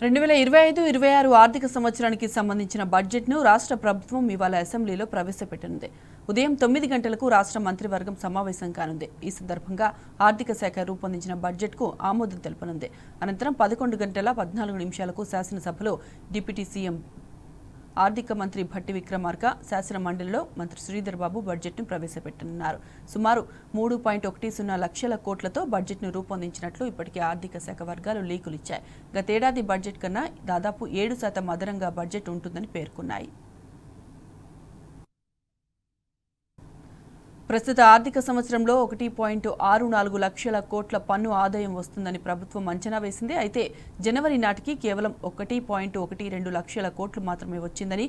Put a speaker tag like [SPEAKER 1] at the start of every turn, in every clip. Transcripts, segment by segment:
[SPEAKER 1] 2025-26 ఆర్థిక సంవత్సరానికి సంబంధించిన బడ్జెట్ను రాష్ట్ర ప్రభుత్వం ఇవాళ అసెంబ్లీలో ప్రవేశపెట్టనుంది. ఉదయం 9 గంటలకు రాష్ట్ర మంత్రివర్గం సమావేశం కానుంది. ఈ సందర్భంగా ఆర్థిక శాఖ రూపొందించిన బడ్జెట్కు ఆమోదం తెలపనుంది. అనంతరం 11 గంటల 14 నిమిషాలకు శాసనసభలో డిప్యూటీ సీఎం ఆర్థిక మంత్రి భట్టి విక్రమార్క శాసన మండలిలో మంత్రి శ్రీధర్ బాబు బడ్జెట్ను ప్రవేశపెట్టనున్నారు. సుమారు 3.10 లక్షల కోట్లతో బడ్జెట్ను రూపొందించినట్లు ఇప్పటికే ఆర్థిక శాఖ వర్గాలు లీకులిచ్చాయి. గతేడాది బడ్జెట్ కన్నా దాదాపు 7% అదనంగా బడ్జెట్ ఉంటుందని పేర్కొన్నాయి. ప్రస్తుత ఆర్థిక సంవత్సరంలో 1.64 లక్షల కోట్ల పన్ను ఆదాయం వస్తుందని ప్రభుత్వం అంచనా వేసింది. అయితే జనవరి నాటికి కేవలం 1.12 లక్షల కోట్లు మాత్రమే వచ్చిందని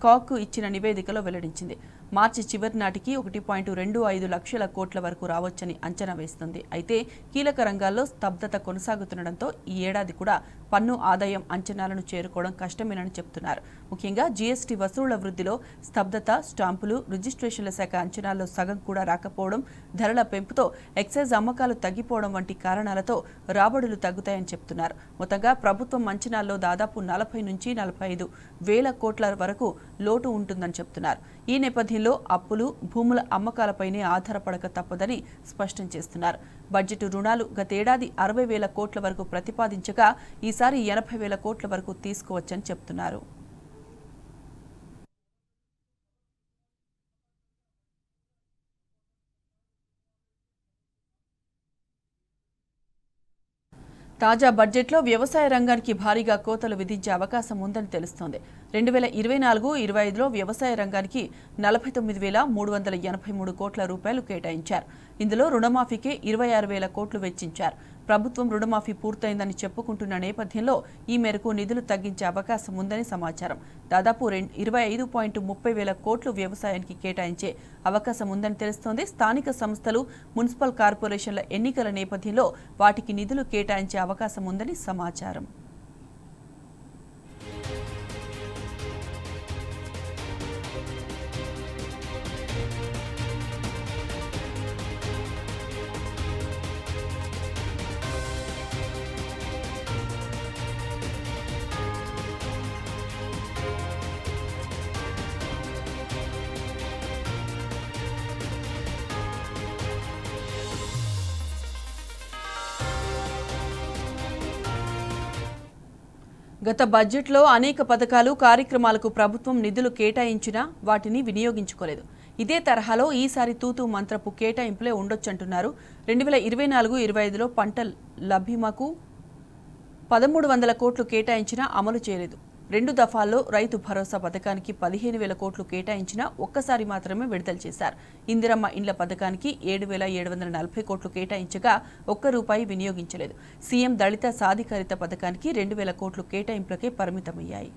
[SPEAKER 1] కాక్ ఇచ్చిన నివేదికలో వెల్లడించింది. మార్చి చివరి నాటికి 1.25 లక్షల కోట్ల వరకు రావచ్చని అంచనా వేస్తుంది. అయితే కీలక రంగాల్లో స్తబ్దత కొనసాగుతుండటంతో ఈ ఏడాది కూడా పన్ను ఆదాయం అంచనాలను చేరుకోవడం కష్టమేనని చెబుతున్నారు. ముఖ్యంగా జీఎస్టీ వసూళ్ల వృద్ధిలో స్తబ్దత, స్టాంపులు, రిజిస్ట్రేషన్ల శాఖ అంచనాల్లో సగం కూడా రాకపోవడం, ధరల పెంపుతో ఎక్సైజ్ అమ్మకాలు తగ్గిపోవడం వంటి కారణాలతో రాబడులు తగ్గుతాయని చెబుతున్నారు. మొత్తంగా ప్రభుత్వం అంచనాల్లో దాదాపు 40 నుంచి 45 వేల కోట్ల వరకు లోటు ఉంటుందని చెబుతున్నారు. ఈ నేపథ్యంలో అప్పులు, భూముల అమ్మకాలపైనే ఆధారపడక తప్పదని స్పష్టం చేస్తున్నారు. బడ్జెట్ రుణాలు గతేడాది 60 వేల కోట్ల వరకు ప్రతిపాదించగా ఈసారి 80 వేల కోట్ల వరకు తీసుకోవచ్చని చెబుతున్నారు. తాజా బడ్జెట్లో వ్యవసాయ రంగానికి భారీగా కోతలు విధించే అవకాశం ఉందని తెలుస్తోంది. 2024-25లో వ్యవసాయ రంగానికి 49,383 కోట్ల రూపాయలు కేటాయించారు. ఇందులో రుణమాఫీకే 26,000 కోట్లు వెచ్చించారు. ప్రభుత్వం రుణమాఫీ పూర్తయిందని చెప్పుకుంటున్న నేపథ్యంలో ఈ మేరకు నిధులు తగ్గించే అవకాశం ఉందని సమాచారం. దాదాపు 25.30 కోట్లు వ్యవసాయానికి కేటాయించే అవకాశం ఉందని తెలుస్తోంది. స్థానిక సంస్థలు, మున్సిపల్ కార్పొరేషన్ల ఎన్నికల నేపథ్యంలో వాటికి నిధులు కేటాయించే అవకాశం ఉందని సమాచారం. గత బడ్జెట్లో అనేక పథకాలు, కార్యక్రమాలకు ప్రభుత్వం నిధులు కేటాయించినా వాటిని వినియోగించుకోలేదు. ఇదే తరహాలో ఈసారి తూతూ మంత్రపు కేటాయింపులే ఉండొచ్చంటున్నారు. 2024-25లో పంట లభ్యమకు 1,300 కోట్లు కేటాయించినా అమలు చేయలేదు. 2 దఫాల్లో రైతు భరోసా పథకానికి 15,000 కోట్లు కేటాయించినా ఒక్కసారి మాత్రమే విడుదల చేశారు. ఇందిరమ్మ ఇండ్ల పథకానికి 7,740 కోట్లు కేటాయించగా ₹1 వినియోగించలేదు. సీఎం దళిత సాధికారిత పథకానికి 2,000 కోట్లు కేటాయింపులకే పరిమితమయ్యాయి.